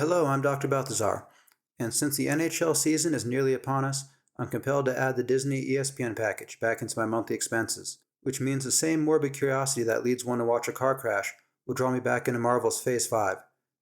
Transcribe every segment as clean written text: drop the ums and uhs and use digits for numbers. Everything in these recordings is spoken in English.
Hello, I'm Dr. Balthazar, and since the NHL season is nearly upon us, I'm compelled to add the Disney ESPN package back into my monthly expenses, which means the same morbid curiosity that leads one to watch a car crash will draw me back into Marvel's Phase 5.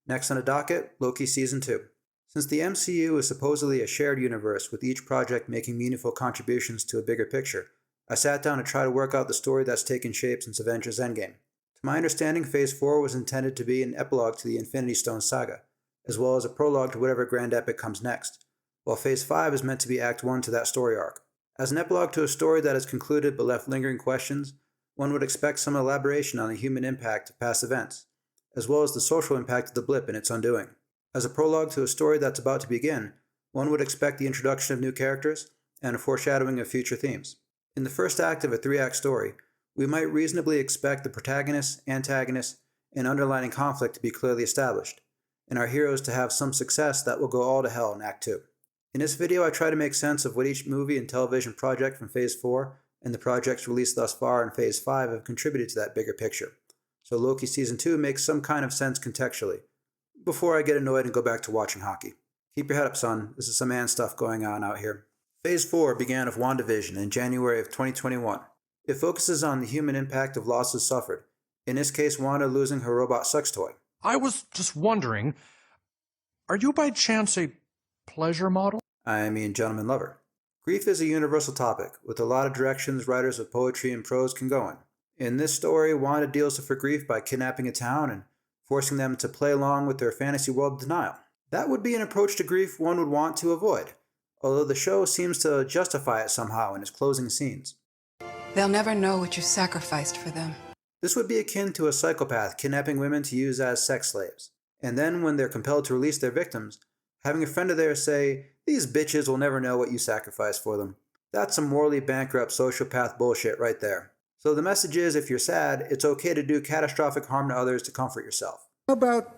Next on the docket, Loki Season 2. Since the MCU is supposedly a shared universe with each project making meaningful contributions to a bigger picture, I sat down to try to work out the story that's taken shape since Avengers Endgame. To my understanding, Phase 4 was intended to be an epilogue to the Infinity Stone saga, as well as a prologue to whatever grand epic comes next, while Phase 5 is meant to be Act 1 to that story arc. As an epilogue to a story that has concluded but left lingering questions, one would expect some elaboration on the human impact of past events, as well as the social impact of the blip in its undoing. As a prologue to a story that's about to begin, one would expect the introduction of new characters and a foreshadowing of future themes. In the first act of a 3-act story, we might reasonably expect the protagonist, antagonist, and underlying conflict to be clearly established, and our heroes to have some success that will go all to hell in Act 2. In this video, I try to make sense of what each movie and television project from Phase 4 and the projects released thus far in Phase 5 have contributed to that bigger picture, so Loki Season 2 makes some kind of sense contextually, before I get annoyed and go back to watching hockey. Keep your head up, son. This is some man stuff going on out here. Phase 4 began with WandaVision in January of 2021. It focuses on the human impact of losses suffered, in this case Wanda losing her robot sex toy. I was just wondering, are you by chance a pleasure model? I mean, gentleman lover. Grief is a universal topic, with a lot of directions writers of poetry and prose can go in. In this story, Wanda deals with her grief by kidnapping a town and forcing them to play along with their fantasy world of denial. That would be an approach to grief one would want to avoid, although the show seems to justify it somehow in its closing scenes. They'll never know what you sacrificed for them. This would be akin to a psychopath kidnapping women to use as sex slaves, and then when they're compelled to release their victims, having a friend of theirs say, "These bitches will never know what you sacrificed for them." That's some morally bankrupt sociopath bullshit right there. So the message is, if you're sad, it's okay to do catastrophic harm to others to comfort yourself. How about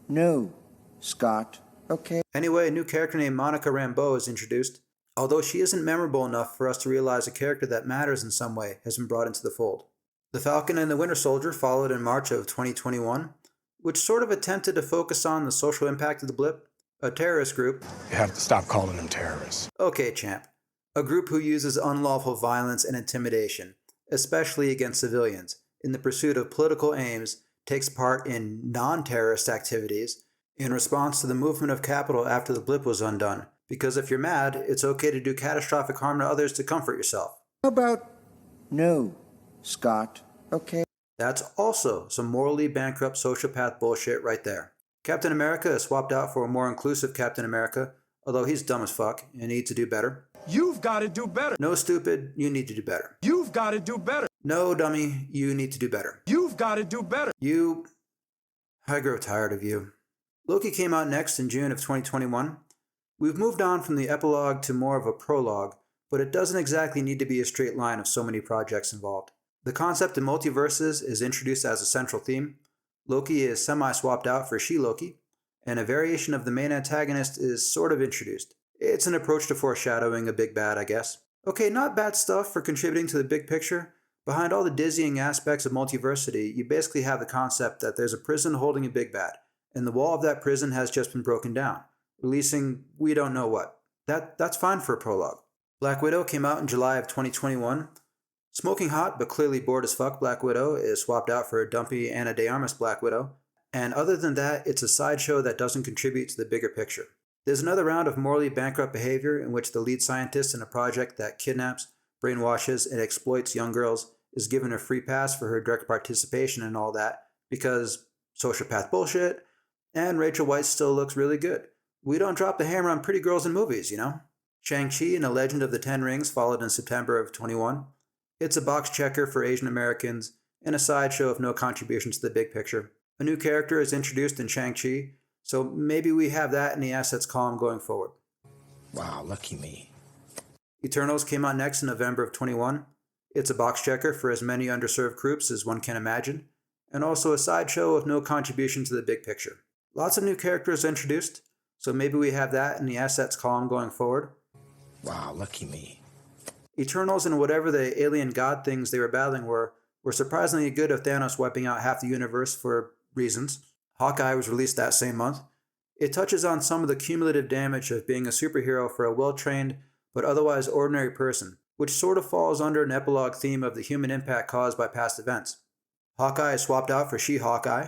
no, Scott? Okay. Anyway, a new character named Monica Rambeau is introduced, although she isn't memorable enough for us to realize a character that matters in some way has been brought into the fold. The Falcon and the Winter Soldier followed in March of 2021, which sort of attempted to focus on the social impact of the blip, a terrorist group. You have to stop calling them terrorists. Okay, champ. A group who uses unlawful violence and intimidation, especially against civilians, in the pursuit of political aims, takes part in non-terrorist activities in response to the movement of capital after the blip was undone. Because if you're mad, it's okay to do catastrophic harm to others to comfort yourself. How about no, Scott? Okay. That's also some morally bankrupt sociopath bullshit right there. Captain America is swapped out for a more inclusive Captain America, although he's dumb as fuck and needs to do better. You've got to do better. No, stupid, you need to do better. You've got to do better. No, dummy, you need to do better. You've got to do better. I grow tired of you. Loki came out next in June of 2021. We've moved on from the epilogue to more of a prologue, but it doesn't exactly need to be a straight line of so many projects involved. The concept of multiverses is introduced as a central theme. Loki is semi-swapped out for She-Loki, and a variation of the main antagonist is sort of introduced. It's an approach to foreshadowing a big bad, I guess. Okay, not bad stuff for contributing to the big picture. Behind all the dizzying aspects of multiversity, you basically have the concept that there's a prison holding a big bad, and the wall of that prison has just been broken down, releasing we don't know what. That's fine for a prologue. Black Widow came out in July of 2021. Smoking hot but clearly bored as fuck Black Widow is swapped out for a dumpy Ana de Armas Black Widow, and other than that, it's a sideshow that doesn't contribute to the bigger picture. There's another round of morally bankrupt behavior in which the lead scientist in a project that kidnaps, brainwashes, and exploits young girls is given a free pass for her direct participation and all that, because sociopath bullshit, and Rachel Weisz still looks really good. We don't drop the hammer on pretty girls in movies, you know? Shang-Chi and the Legend of the Ten Rings followed in September of 21. It's a box checker for Asian Americans, and a sideshow of no contribution to the big picture. A new character is introduced in Shang-Chi, so maybe we have that in the assets column going forward. Wow, lucky me. Eternals came out next in November of 21. It's a box checker for as many underserved groups as one can imagine, and also a sideshow of no contribution to the big picture. Lots of new characters introduced, so maybe we have that in the assets column going forward. Wow, lucky me. Eternals and whatever the alien god things they were battling were surprisingly good of Thanos wiping out half the universe for reasons. Hawkeye was released that same month. It touches on some of the cumulative damage of being a superhero for a well-trained but otherwise ordinary person, which sort of falls under an epilogue theme of the human impact caused by past events. Hawkeye is swapped out for She-Hawkeye.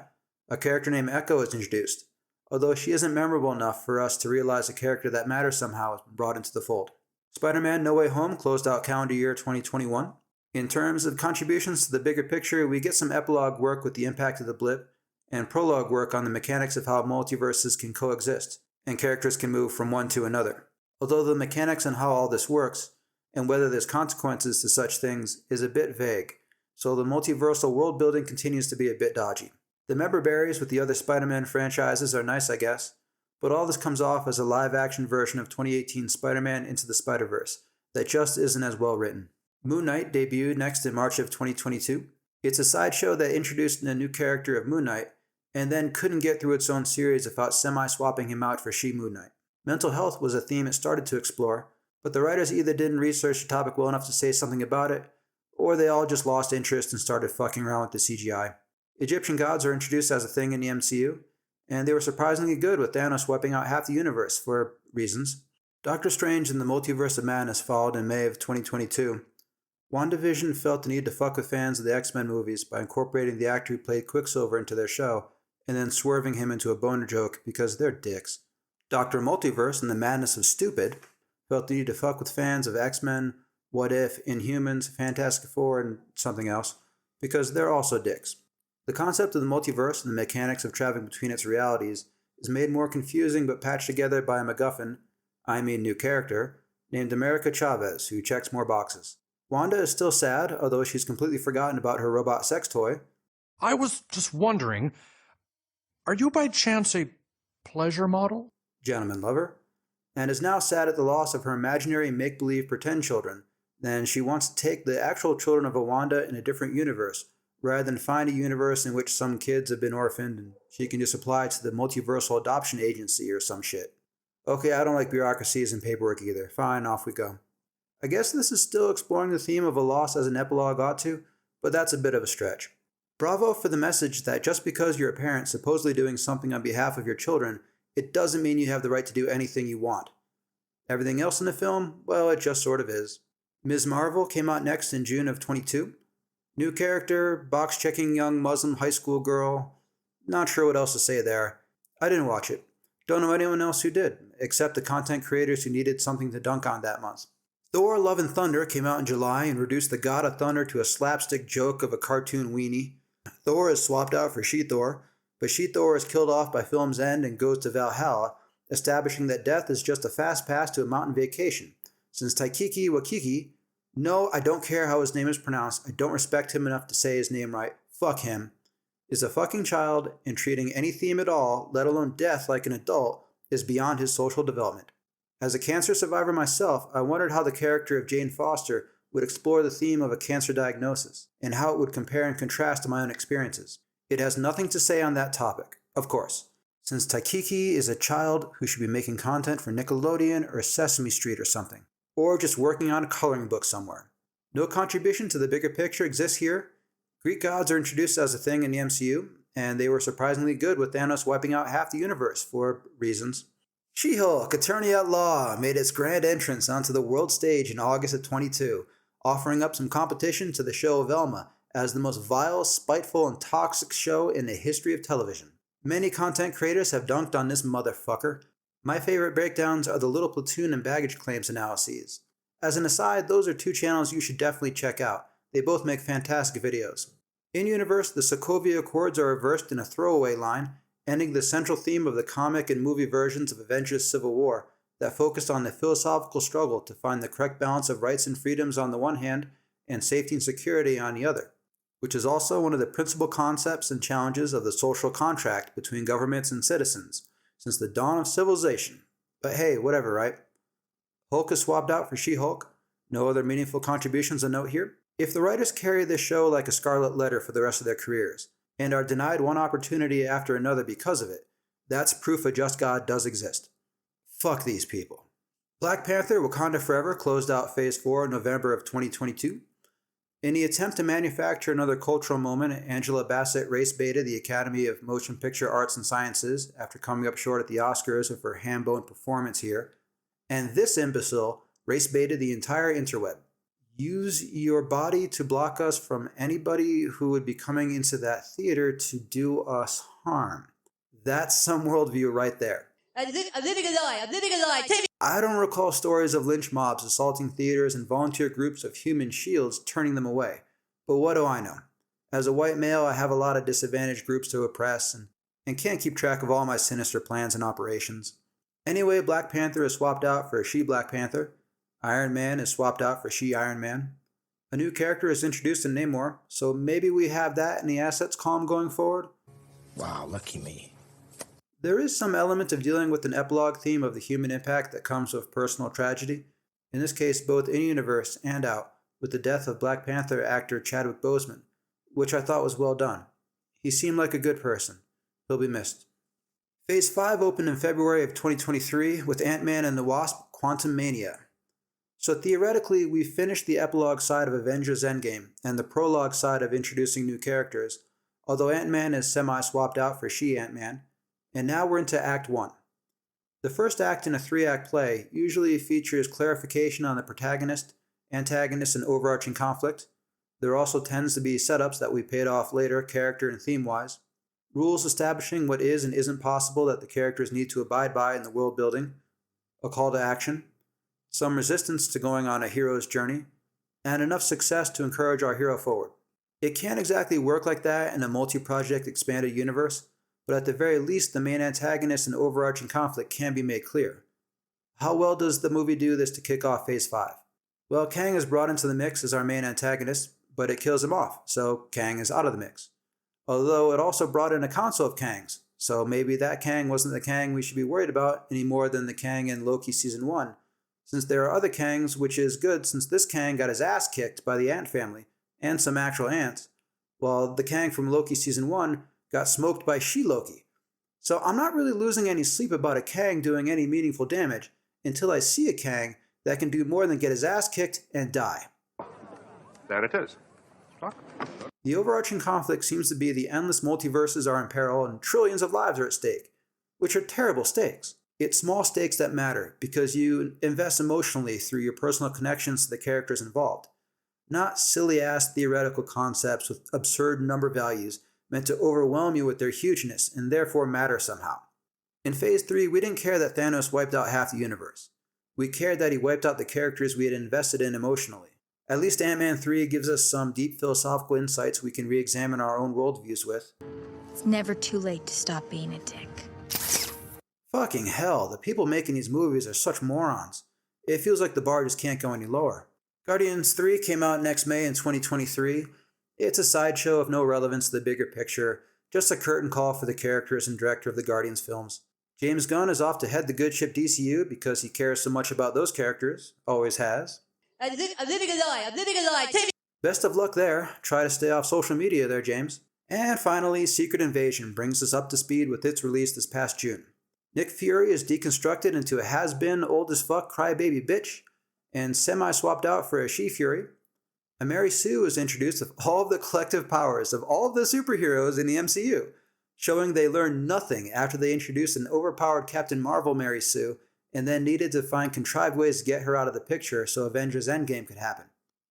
A character named Echo is introduced, although she isn't memorable enough for us to realize a character that matters somehow has been brought into the fold. Spider-Man No Way Home closed out calendar year 2021. In terms of contributions to the bigger picture, we get some epilogue work with the impact of the blip, and prologue work on the mechanics of how multiverses can coexist, and characters can move from one to another. Although the mechanics on how all this works, and whether there's consequences to such things, is a bit vague, so the multiversal world building continues to be a bit dodgy. The member berries with the other Spider-Man franchises are nice, I guess, but all this comes off as a live-action version of 2018 Spider-Man Into the Spider-Verse that just isn't as well written. Moon Knight debuted next in March of 2022. It's a sideshow that introduced a new character of Moon Knight, and then couldn't get through its own series without semi-swapping him out for She-Moon Knight. Mental health was a theme it started to explore, but the writers either didn't research the topic well enough to say something about it, or they all just lost interest and started fucking around with the CGI. Egyptian gods are introduced as a thing in the MCU, and they were surprisingly good with Thanos wiping out half the universe for reasons. Doctor Strange and the Multiverse of Madness followed in May of 2022. WandaVision felt the need to fuck with fans of the X-Men movies by incorporating the actor who played Quicksilver into their show, and then swerving him into a boner joke because they're dicks. Dr. Multiverse and the Madness of Stupid felt the need to fuck with fans of X-Men, What If, Inhumans, Fantastic Four, and something else, because they're also dicks. The concept of the multiverse and the mechanics of traveling between its realities is made more confusing but patched together by a MacGuffin, I mean new character, named America Chavez, who checks more boxes. Wanda is still sad, although she's completely forgotten about her robot sex toy. I was just wondering, are you by chance a pleasure model? Gentleman lover, and is now sad at the loss of her imaginary make-believe pretend children. Then she wants to take the actual children of a Wanda in a different universe, rather than find a universe in which some kids have been orphaned and she can just apply to the multiversal adoption agency or some shit. Okay, I don't like bureaucracies and paperwork either. Fine, off we go. I guess this is still exploring the theme of a loss as an epilogue ought to, but that's a bit of a stretch. Bravo for the message that just because you're a parent supposedly doing something on behalf of your children, it doesn't mean you have the right to do anything you want. Everything else in the film, well, it just sort of is. Ms. Marvel came out next in June of 22. New character, box-checking young Muslim high school girl. Not sure what else to say there. I didn't watch it. Don't know anyone else who did, except the content creators who needed something to dunk on that month. Thor Love and Thunder came out in July and reduced the God of Thunder to a slapstick joke of a cartoon weenie. Thor is swapped out for She-Thor, but She-Thor is killed off by film's end and goes to Valhalla, establishing that death is just a fast pass to a mountain vacation, since Taikiki Wakiki, no, I don't care how his name is pronounced, I don't respect him enough to say his name right, fuck him, is a fucking child, and treating any theme at all, let alone death like an adult, is beyond his social development. As a cancer survivor myself, I wondered how the character of Jane Foster would explore the theme of a cancer diagnosis, and how it would compare and contrast to my own experiences. It has nothing to say on that topic, of course, since Taikiki is a child who should be making content for Nickelodeon or Sesame Street or something, or just working on a coloring book somewhere. No contribution to the bigger picture exists here. Greek gods are introduced as a thing in the MCU, and they were surprisingly good with Thanos wiping out half the universe for reasons. She-Hulk, Attorney at Law, made its grand entrance onto the world stage in August of 22, offering up some competition to the show Velma as the most vile, spiteful, and toxic show in the history of television. Many content creators have dunked on this motherfucker. My favorite breakdowns are the Little Platoon and Baggage Claims analyses. As an aside, those are two channels you should definitely check out. They both make fantastic videos. In-universe, the Sokovia Accords are reversed in a throwaway line, ending the central theme of the comic and movie versions of Avengers Civil War that focused on the philosophical struggle to find the correct balance of rights and freedoms on the one hand and safety and security on the other, which is also one of the principal concepts and challenges of the social contract between governments and citizens since the dawn of civilization. But hey, whatever, right? Hulk is swapped out for She-Hulk. No other meaningful contributions to note here. If the writers carry this show like a scarlet letter for the rest of their careers, and are denied one opportunity after another because of it, that's proof a just God does exist. Fuck these people. Black Panther Wakanda Forever closed out Phase 4 in November of 2022. In the attempt to manufacture another cultural moment, Angela Bassett race-baited the Academy of Motion Picture Arts and Sciences after coming up short at the Oscars with her ham-bone performance here. And this imbecile race-baited the entire interweb. Use your body to block us from anybody who would be coming into that theater to do us harm. That's some worldview right there. I'm living a lie. I'm living a lie. Take me. I don't recall stories of lynch mobs assaulting theaters and volunteer groups of human shields turning them away. But what do I know? As a white male, I have a lot of disadvantaged groups to oppress and can't keep track of all my sinister plans and operations. Anyway, Black Panther is swapped out for a she-Black Panther. Iron Man is swapped out for she-Iron Man. A new character is introduced in Namor, so maybe we have that in the assets column going forward. Wow, lucky me. There is some element of dealing with an epilogue theme of the human impact that comes with personal tragedy, in this case both in-universe and out, with the death of Black Panther actor Chadwick Boseman, which I thought was well done. He seemed like a good person. He'll be missed. Phase 5 opened in February of 2023 with Ant-Man and the Wasp: Quantumania. So theoretically, we finished the epilogue side of Avengers Endgame and the prologue side of introducing new characters, although Ant-Man is semi-swapped out for she-Ant-Man, and now we're into Act 1. The first act in a 3-act play usually features clarification on the protagonist, antagonist, and overarching conflict. There also tends to be setups that we paid off later, character and theme-wise, rules establishing what is and isn't possible that the characters need to abide by in the world building, a call to action, some resistance to going on a hero's journey, and enough success to encourage our hero forward. It can't exactly work like that in a multi-project expanded universe, but at the very least the main antagonist and overarching conflict can be made clear. How well does the movie do this to kick off Phase 5? Well, Kang is brought into the mix as our main antagonist, but it kills him off, so Kang is out of the mix. Although it also brought in a council of Kangs, so maybe that Kang wasn't the Kang we should be worried about any more than the Kang in Loki Season 1, since there are other Kangs, which is good since this Kang got his ass kicked by the ant family, and some actual ants, while the Kang from Loki Season 1 got smoked by She-Loki. So I'm not really losing any sleep about a Kang doing any meaningful damage until I see a Kang that can do more than get his ass kicked and die. There it is. Talk. The overarching conflict seems to be the endless multiverses are in peril and trillions of lives are at stake, which are terrible stakes. It's small stakes that matter because you invest emotionally through your personal connections to the characters involved, not silly-ass theoretical concepts with absurd number values meant to overwhelm you with their hugeness and therefore matter somehow. In Phase 3, we didn't care that Thanos wiped out half the universe. We cared that he wiped out the characters we had invested in emotionally. At least Ant-Man 3 gives us some deep philosophical insights we can re-examine our own worldviews with. It's never too late to stop being a dick. Fucking hell, the people making these movies are such morons. It feels like the bar just can't go any lower. Guardians 3 came out next May in 2023. It's a sideshow of no relevance to the bigger picture, just a curtain call for the characters and director of the Guardians films. James Gunn is off to head the good ship DCU because he cares so much about those characters, always has. I'm living a lie. I'm living a lie. Take me. Best of luck there. Try to stay off social media there, James. And finally, Secret Invasion brings us up to speed with its release this past June. Nick Fury is deconstructed into a has-been, old-as-fuck crybaby bitch and semi-swapped out for a she-Fury. And Mary Sue is introduced with all of the collective powers of all of the superheroes in the MCU, showing they learned nothing after they introduced an overpowered Captain Marvel Mary Sue and then needed to find contrived ways to get her out of the picture so Avengers Endgame could happen.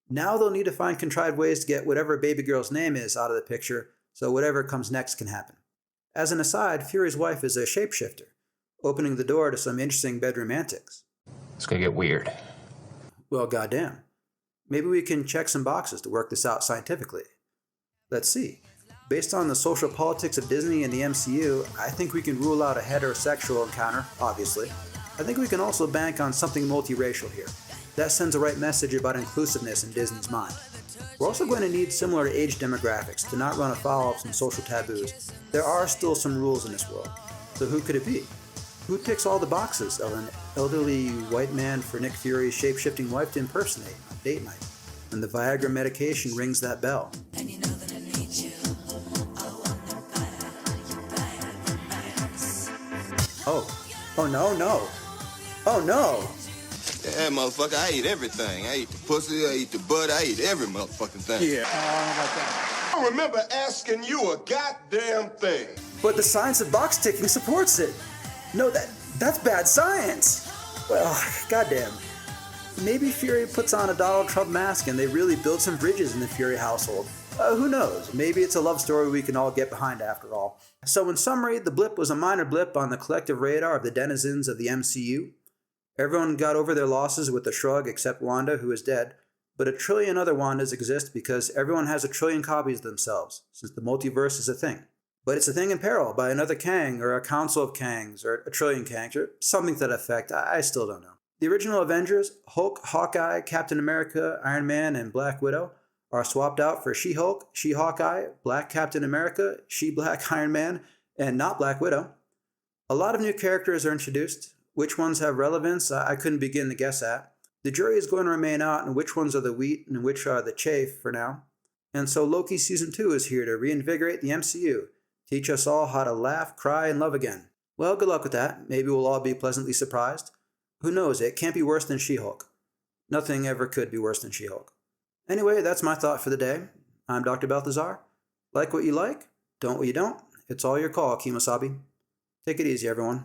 Now they'll need to find contrived ways to get whatever baby girl's name is out of the picture so whatever comes next can happen. As an aside, Fury's wife is a shapeshifter, opening the door to some interesting bedroom antics. It's gonna get weird. Well, goddamn. Maybe we can check some boxes to work this out scientifically. Let's see. Based on the social politics of Disney and the MCU, I think we can rule out a heterosexual encounter, obviously. I think we can also bank on something multiracial here. That sends the right message about inclusiveness in Disney's mind. We're also going to need similar age demographics to not run afoul of some social taboos. There are still some rules in this world. So who could it be? Who ticks all the boxes of an elderly white man for Nick Fury's shape-shifting wife to impersonate on date night when the Viagra medication rings that bell? Oh no. Oh no! Yeah, motherfucker, I eat everything. I eat the pussy, I eat the butt, I eat every motherfucking thing. Yeah, I don't remember asking you a goddamn thing. But the science of box ticking supports it. No, that's bad science. Well, goddamn. Maybe Fury puts on a Donald Trump mask and they really build some bridges in the Fury household. Who knows? Maybe it's a love story we can all get behind after all. So in summary, the blip was a minor blip on the collective radar of the denizens of the MCU. Everyone got over their losses with a shrug except Wanda, who is dead. But a trillion other Wandas exist because everyone has a trillion copies of themselves, since the multiverse is a thing. But it's a thing in peril by another Kang, or a council of Kangs, or a trillion Kangs, or something to that effect. I still don't know. The original Avengers, Hulk, Hawkeye, Captain America, Iron Man, and Black Widow, are swapped out for She-Hulk, She-Hawkeye, Black Captain America, She-Black Iron Man, and not Black Widow. A lot of new characters are introduced. Which ones have relevance, I couldn't begin to guess at. The jury is going to remain out on which ones are the wheat and which are the chaff for now. And so Loki Season 2 is here to reinvigorate the MCU, teach us all how to laugh, cry, and love again. Well, good luck with that. Maybe we'll all be pleasantly surprised. Who knows, it can't be worse than She-Hulk. Nothing ever could be worse than She-Hulk. Anyway, that's my thought for the day. I'm Dr. Balthazar. Like what you like, don't what you don't. It's all your call, Kemosabe. Take it easy, everyone.